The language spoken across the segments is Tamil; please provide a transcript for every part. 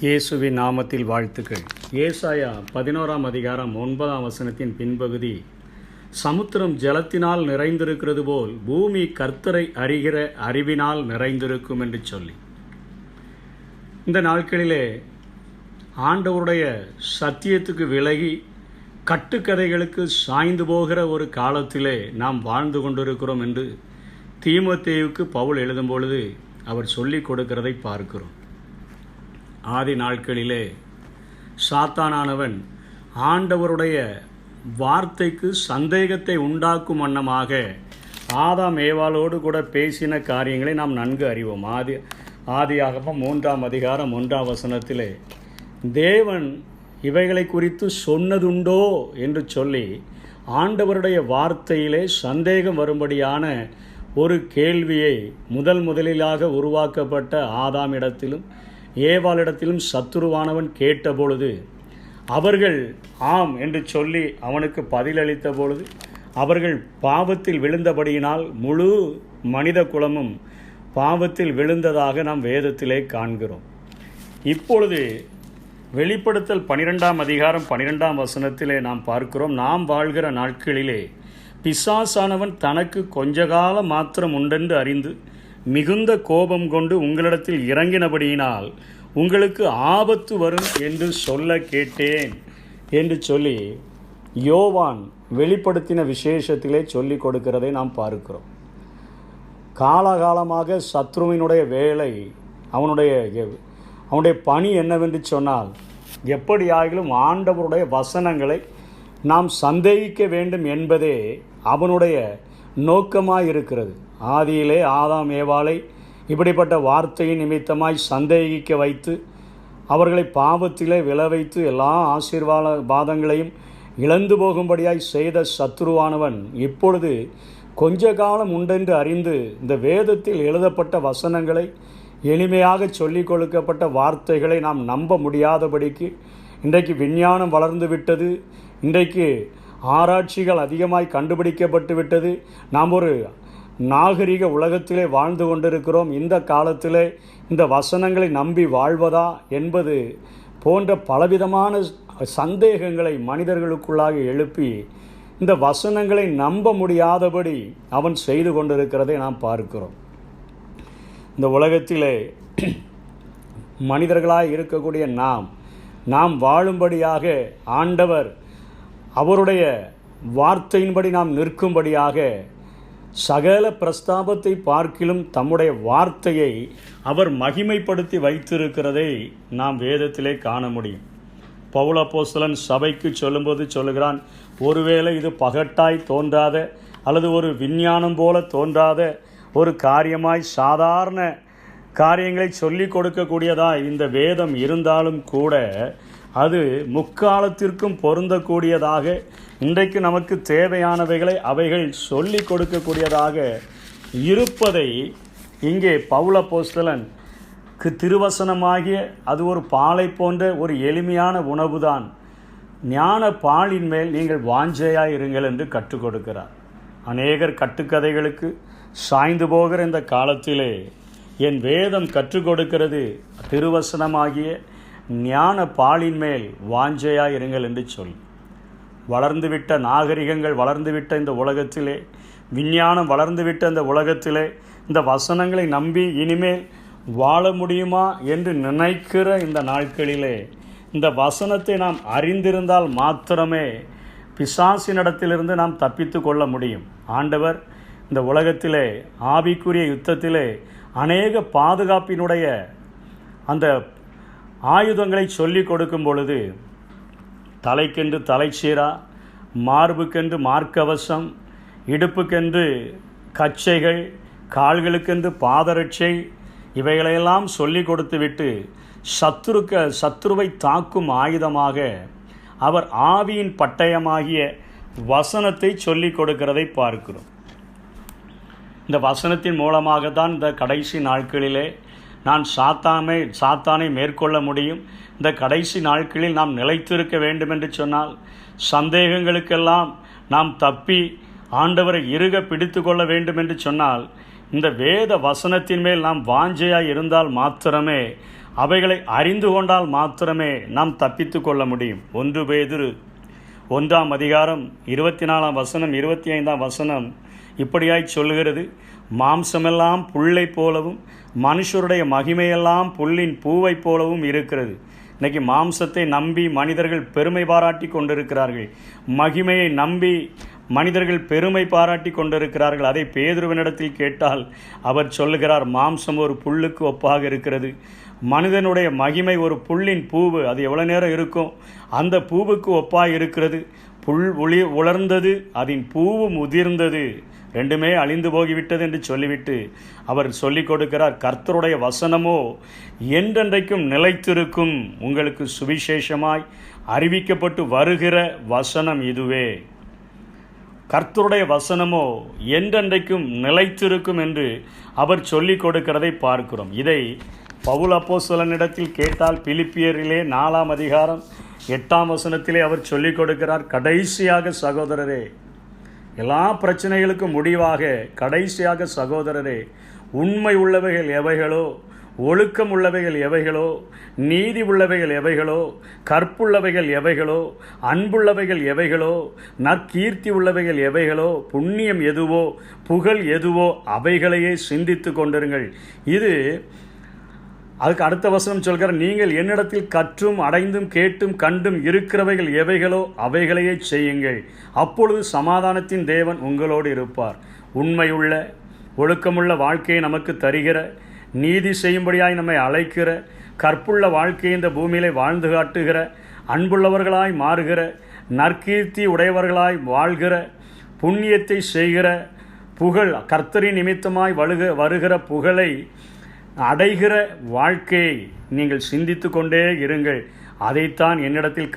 இயேசுவின் நாமத்தில் வாழ்த்துக்கள். ஏசாயா 11 அதிகாரம் 9 பின்பகுதி, சமுத்திரம் ஜலத்தினால் நிறைந்திருக்கிறது போல் பூமி கர்த்தரை அறிகிற அறிவினால் நிறைந்திருக்கும் என்று சொல்லி, இந்த நாட்களிலே ஆண்டவருடைய சத்தியத்துக்கு விலகி கட்டுக்கதைகளுக்கு சாய்ந்து போகிற ஒரு காலத்திலே நாம் வாழ்ந்து கொண்டிருக்கிறோம் என்று தீமோத்தேயுவுக்கு பவுல் எழுதும் பொழுது அவர் சொல்லிக் கொடுக்கிறதை பார்க்கிறோம். ஆதி நாட்களிலே சாத்தானானவன் ஆண்டவருடைய வார்த்தைக்கு சந்தேகத்தை உண்டாக்கும் வண்ணமாக ஆதாம் ஏவாளோடு கூட பேசின காரியங்களை நாம் நன்கு அறிவோம். ஆதியாகமம் 3 அதிகாரம் 1 தேவன் இவைகளை குறித்து சொன்னதுண்டோ என்று சொல்லி ஆண்டவருடைய வார்த்தையிலே சந்தேகம் வரும்படியான ஒரு கேள்வியை முதலிலாக உருவாக்கப்பட்ட ஆதாமிடத்திலும் ஏவாளிடத்திலும் சத்துருவானவன் கேட்டபொழுது, அவர்கள் ஆம் என்று சொல்லி அவனுக்கு பதிலளித்த பொழுது, அவர்கள் பாவத்தில் விழுந்தபடியினால் முழு மனித குலமும் பாவத்தில் விழுந்ததாக நாம் வேதத்திலே காண்கிறோம். இப்பொழுது வெளிப்படுத்தல் 12 அதிகாரம் 12 நாம் பார்க்கிறோம், நாம் வாழ்கிற நாட்களிலே பிசாசானவன் தனக்கு கொஞ்ச காலம் மாத்திரம் உண்டென்று அறிந்து மிகுந்த கோபம் கொண்டு உங்களிடத்தில் இறங்கினபடியினால் உங்களுக்கு ஆபத்து வரும் என்று சொல்ல கேட்டேன் என்று சொல்லி யோவான் வெளிப்படுத்தின விசேஷத்திலே சொல்லிக் கொடுக்கிறதை நாம் பார்க்கிறோம். காலகாலமாக சத்ருவினுடைய வேலை, அவனுடைய பணி என்னவென்று சொன்னால், எப்படியாகிலும் ஆண்டவருடைய வசனங்களை நாம் சந்தேகிக்க வேண்டும் என்பதே அவனுடைய நோக்கமாயிருக்கிறது. ஆதியிலே ஆதாம் ஏவாளை இப்படிப்பட்ட வார்த்தையின் நிமித்தமாய் சந்தேகிக்க வைத்து அவர்களை பாவத்திலே விளைவைத்து எல்லா ஆசீர்வாதங்களையும் இழந்து போகும்படியாய் செய்த சத்துருவானவன் இப்பொழுது கொஞ்ச காலம் உண்டென்று அறிந்து இந்த வேதத்தில் எழுதப்பட்ட வசனங்களை, எளிமையாக சொல்லிக் கொடுக்கப்பட்ட வார்த்தைகளை நாம் நம்ப முடியாதபடிக்கு இன்றைக்கு விஞ்ஞானம் வளர்ந்து விட்டது, இன்றைக்கு ஆராய்ச்சிகள் அதிகமாய் கண்டுபிடிக்கப்பட்டு விட்டது, நாம் ஒரு நாகரிக உலகத்திலே வாழ்ந்து கொண்டிருக்கிறோம், இந்த காலத்திலே இந்த வசனங்களை நம்பி வாழ்வதா என்பது போன்ற பலவிதமான சந்தேகங்களை மனிதர்களுக்குள்ளாக எழுப்பி இந்த வசனங்களை நம்ப முடியாதபடி அவன் செய்து கொண்டிருக்கிறதை நாம் பார்க்கிறோம். இந்த உலகத்திலே மனிதர்களாய் இருக்கக்கூடிய நாம் வாழும்படியாக ஆண்டவர் அவருடைய வார்த்தையின்படி நாம் நிற்கும்படியாக சகல பிரஸ்தாபத்தை பார்க்கிலும் தம்முடைய வார்த்தையை அவர் மகிமைப்படுத்தி வைத்திருக்கிறதை நாம் வேதத்திலே காண முடியும். பவுல் அப்போஸ்தலன் சபைக்கு சொல்லும்போது சொல்லுகிறான், ஒருவேளை இது பகட்டாய் தோன்றாத அல்லது ஒரு விஞ்ஞானம் போல தோன்றாத ஒரு காரியமாய் சாதாரண காரியங்களை சொல்லிக் கொடுக்கக்கூடியதாய் இந்த வேதம் இருந்தாலும் கூட அது முக்காலத்திற்கும் பொருந்தக்கூடியதாக, இன்றைக்கு நமக்கு தேவையானவைகளை அவைகள் சொல்லிக் கொடுக்கக்கூடியதாக இருப்பதை இங்கே பவுல் அப்போஸ்தலனுக்கு திருவசனமாகிய அது ஒரு பாலை போன்ற ஒரு எளிமையான உணவுதான், ஞான பாலின் மேல் நீங்கள் வாஞ்சையாய் இருங்கள் என்று கற்றுக் கொடுக்கிறார். அநேகர் கட்டுக்கதைகளுக்கு சாய்ந்து போகிற இந்த காலத்திலே என் வேதம் கற்றுக் கொடுக்கிறது திருவசனமாகிய ஞான பாலின் மேல் வாஞ்சையாய் இருங்கள் என்று சொல். வளர்ந்துவிட்ட நாகரிகங்கள் வளர்ந்துவிட்ட இந்த உலகத்திலே, விஞ்ஞானம் வளர்ந்துவிட்ட இந்த உலகத்திலே இந்த வசனங்களை நம்பி இனிமேல் வாழ முடியுமா என்று நினைக்கிற இந்த நாட்களிலே இந்த வசனத்தை நாம் அறிந்திருந்தால் மாத்திரமே பிசாசினிடத்திலிருந்து நாம் தப்பித்து கொள்ள முடியும். ஆண்டவர் இந்த உலகத்திலே ஆவிக்குரிய யுத்தத்திலே அநேக பாதுகாப்பினுடைய அந்த ஆயுதங்களை சொல்லிக் கொடுக்கும் பொழுது, தலைக்கென்று தலைச்சீரா, மார்புக்கென்று மார்க்கவசம், இடுப்புக்கென்று கச்சைகள், கால்களுக்கென்று பாதரட்சை, இவைகளையெல்லாம் சொல்லிக் கொடுத்துவிட்டு சத்துருவை தாக்கும் ஆயுதமாக அவர் ஆவியின் பட்டயமாகிய வசனத்தை சொல்லிக் கொடுக்கிறதை பார்க்கிறோம். இந்த வசனத்தின் மூலமாக தான் இந்த கடைசி நாட்களிலே நான் சாத்தானை மேற்கொள்ள முடியும். இந்த கடைசி நாட்களில் நாம் நிலைத்திருக்க வேண்டும் என்று சொன்னால், சந்தேகங்களுக்கெல்லாம் நாம் தப்பி ஆண்டவரை இறுக பிடித்து கொள்ள வேண்டும் என்று சொன்னால், இந்த வேத வசனத்தின் மேல் நாம் வாஞ்சையாய் இருந்தால் மாத்திரமே அவைகளை அறிந்து கொண்டால் மாத்திரமே நாம் தப்பித்து கொள்ள முடியும். 1 பேதுரு 1 24 25 இப்படியாய் சொல்லுகிறது, மாம்சமெல்லாம் புல்லை போலவும் மனுஷருடைய மகிமையெல்லாம் புல்லின் பூவை போலவும் இருக்கிறது. இன்றைக்கி மாம்சத்தை நம்பி மனிதர்கள் பெருமை பாராட்டி கொண்டிருக்கிறார்கள், மகிமையை நம்பி மனிதர்கள் பெருமை பாராட்டி கொண்டிருக்கிறார்கள். அதை பேதுருவினிடத்தில் கேட்டால் அவர் சொல்லுகிறார், மாம்சம் ஒரு புல்லுக்கு ஒப்பாக இருக்கிறது, மனிதனுடைய மகிமை ஒரு புல்லின் பூவு, அது எவ்வளோ நேரம் இருக்கும், அந்த பூவுக்கு ஒப்பாக இருக்கிறது. புல் உலர்ந்தது, அதன் பூவும் உதிர்ந்தது, ரெண்டுமே அழிந்து போகிவிட்டது என்று சொல்லிவிட்டு அவர் சொல்லிக் கொடுக்கிறார், கர்த்தருடைய வசனமோ என்றென்றைக்கும் நிலைத்திருக்கும், உங்களுக்கு சுவிசேஷமாய் அறிவிக்கப்பட்டு வருகிற வசனம் இதுவே. கர்த்தருடைய வசனமோ என்றென்றைக்கும் நிலைத்திருக்கும் என்று அவர் சொல்லிக் கொடுக்கிறதை பார்க்கிறோம். இதை பவுல் அப்போஸ்தலனிடத்தில் கேட்டால் பிலிப்பியரிலே 4 அவர் சொல்லிக் கொடுக்கிறார், கடைசியாக சகோதரரே, எல்லா பிரச்சனைகளுக்கும் முடிவாக கடைசியாக சகோதரரே, உண்மை உள்ளவைகள் எவைகளோ, ஒழுக்கம் உள்ளவைகள் எவைகளோ, நீதி உள்ளவைகள் எவைகளோ, கற்புள்ளவைகள் எவைகளோ, அன்புள்ளவைகள் எவைகளோ, நற்கீர்த்தி உள்ளவைகள் எவைகளோ, புண்ணியம் எதுவோ, புகழ் எதுவோ, அவைகளையே சிந்தித்து கொண்டிருங்கள். இது அதுக்கு அடுத்த வசனம் சொல்கிற, நீங்கள் என்னிடத்தில் கற்றும் அடைந்தும் கேட்டும் கண்டும் இருக்கிறவைகள் எவைகளோ அவைகளையே செய்யுங்கள், அப்பொழுது சமாதானத்தின் தேவன் உங்களோடு இருப்பார். உண்மையுள்ள ஒழுக்கமுள்ள வாழ்க்கையை நமக்கு தருகிற, நீதி செய்யும்படியாய் நம்மை அழைக்கிற, கற்புள்ள வாழ்க்கையை இந்த பூமியிலே வாழ்ந்து காட்டுகிற, அன்புள்ளவர்களாய் மாறுகிற, நற்கீர்த்தி உடையவர்களாய் வாழ்கிற, புண்ணியத்தை செய்கிற, புகழ் கர்த்தரின் நிமித்தமாய் வருகிற புகழை அடைகிற வாழ்க்கையை நீங்கள் சிந்தித்து கொண்டே இருங்கள். அதைத்தான் என்னிடத்தில்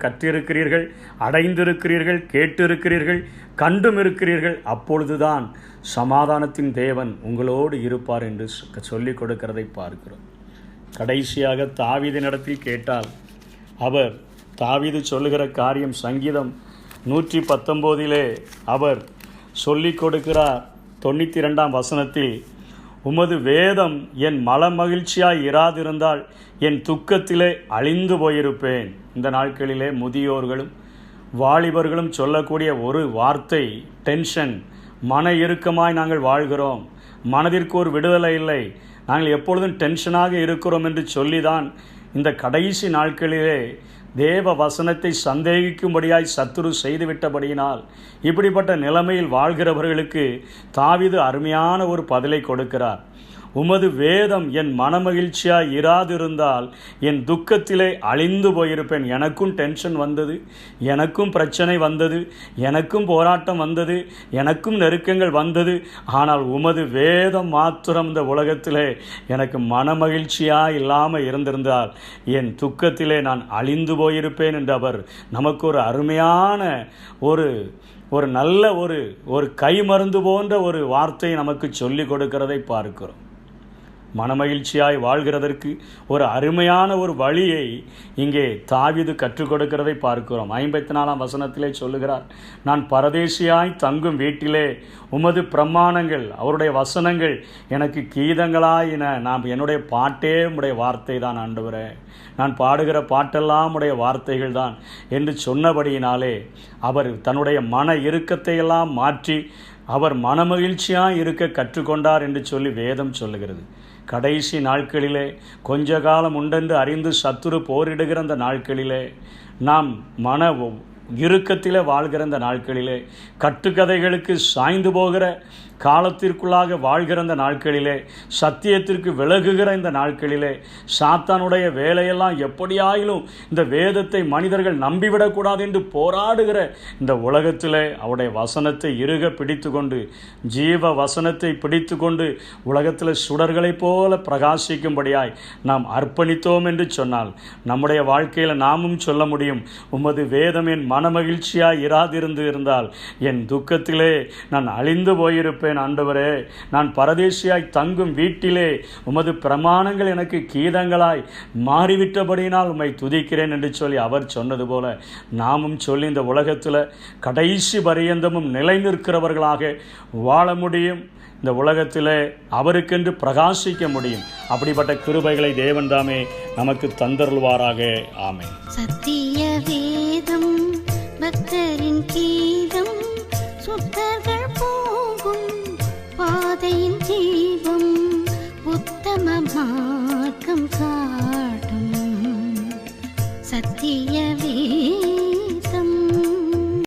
கற்றிருக்கிறீர்கள், அடைந்திருக்கிறீர்கள், கேட்டிருக்கிறீர்கள், கண்டும் இருக்கிறீர்கள், அப்பொழுதுதான் சமாதானத்தின் தேவன் உங்களோடு இருப்பார் என்று சொல்லிக் கொடுக்கிறதை பார்க்கிறோம். கடைசியாக தாவீதினிடத்தில் கேட்டால் அவர் தாவீது சொல்லுகிற காரியம் சங்கீதம் 119 அவர் சொல்லிக் கொடுக்கிறார். 92 உமது வேதம் என் மகிழ்ச்சியாய் இராதிருந்தால் என் துக்கத்திலே அழிந்து போயிருப்பேன். இந்த நாட்களிலே முதியோர்களும் வாலிபர்களும் சொல்லக்கூடிய ஒரு வார்த்தை டென்ஷன், மன இறுக்கமாய் நாங்கள் வாழ்கிறோம், மனதிற்கு ஒரு விடுதலை இல்லை, நாங்கள் எப்பொழுதும் டென்ஷனாக இருக்கிறோம் என்று சொல்லிதான் இந்த கடைசி நாட்களிலே தேவ வசனத்தை சந்தேகிக்கும்படியாய் சத்துரு செய்துவிட்டபடியினால் இப்படிப்பட்ட நிலைமையில் வாழ்கிறவர்களுக்கு தாவீது அருமையான ஒரு பதிலை கொடுக்கிறார். உமது வேதம் என் மனமகிழ்ச்சியாய் இராதிருந்தால் என் துக்கத்திலே அழிந்து போயிருப்பேன். எனக்கும் டென்ஷன் வந்தது, எனக்கும் பிரச்சனை வந்தது, எனக்கும் போராட்டம் வந்தது, எனக்கும் நெருக்கங்கள் வந்தது. ஆனால் உமது வேதம் மாத்திரம் இந்த உலகத்திலே எனக்கு மனமகிழ்ச்சியாக இல்லாமல் இருந்திருந்தால் என் துக்கத்திலே நான் அழிந்து போயிருப்பேன் என்று அவர் நமக்கு ஒரு அருமையான ஒரு நல்ல ஒரு கை மருந்து போன்ற ஒரு வார்த்தையை நமக்கு சொல்லிக் கொடுக்கிறதை பார்க்கிறோம். மனமகிழ்ச்சியாய் வாழ்கிறதற்கு ஒரு அருமையான ஒரு வழியை இங்கே தாவீது கற்றுக் கொடுக்கிறதை பார்க்கிறோம். 54 சொல்லுகிறார், நான் பரதேசியாய் தங்கும் வீட்டிலே உமது பிரமாணங்கள், அவருடைய வசனங்கள் எனக்கு கீதங்களாயின. நான் என்னுடைய பாட்டே உடைய வார்த்தை தான் ஆண்டவரே, நான் பாடுகிற பாட்டெல்லாம் உடைய வார்த்தைகள் தான் என்று சொன்னபடியினாலே அவர் தன்னுடைய மன இறுக்கத்தை எல்லாம் மாற்றி அவர் மனமகிழ்ச்சியாக இருக்க கற்றுக்கொண்டார் என்று சொல்லி வேதம் சொல்லுகிறது. கடைசி நாட்களிலே கொஞ்ச காலம் உண்டென்று அறிந்து சத்துரு போரிடுகிற அந்த நாட்களிலே, நாம் மன இறுக்கத்திலே வாழ்கிற அந்த நாட்களிலே, கட்டுக்கதைகளுக்கு சாய்ந்து போகிற காலத்திற்குள்ளாக வாழ்கிற அந்த நாட்களிலே, சத்தியத்திற்கு விலகுகிற இந்த நாட்களிலே, சாத்தானுடைய வேலையெல்லாம் எப்படியாயிலும் இந்த வேதத்தை மனிதர்கள் நம்பிவிடக்கூடாது என்று போராடுகிற இந்த உலகத்திலே அவருடைய வசனத்தை இறுக பிடித்து கொண்டு, ஜீவ வசனத்தை பிடித்து கொண்டு உலகத்தில் சுடர்களைப் போல பிரகாசிக்கும்படியாய் நாம் அர்ப்பணித்தோம் என்று சொன்னால் நம்முடைய வாழ்க்கையில் நாமும் சொல்ல முடியும், உமது வேதம் என் மனமகிழ்ச்சியாய் இராதிருந்து இருந்தால் என் துக்கத்திலே நான் அழிந்து போயிருப்பேன். ஆண்டவரே, நான் பரதேசியாய் தங்கும் வீட்டிலே உமது பிரமாணங்கள் எனக்கு கீதங்களாய் மாறிவிட்டபடியினால் உம்மை துதிக்கிறேன் என்று சொல்லி அவர் சொன்னது போல நாமும் சொல்லி இந்த உலகத்தில் கடைசி பரியந்தமும் நிலை நிற்கிறவர்களாக வாழ முடியும். இந்த உலகத்திலே அவருக்கென்று பிரகாசிக்க முடியும். அப்படிப்பட்ட கிருபைகளை தேவன் தாமே நமக்கு தந்தருள்வாராக. ஆமென். சத்திய வேதம் பக்தரின் கீதம், சுத்தர்கள் போகும் பாதையின் தீபம், உத்தம மார்க்கம் காட்டும் சத்திய வேதம்.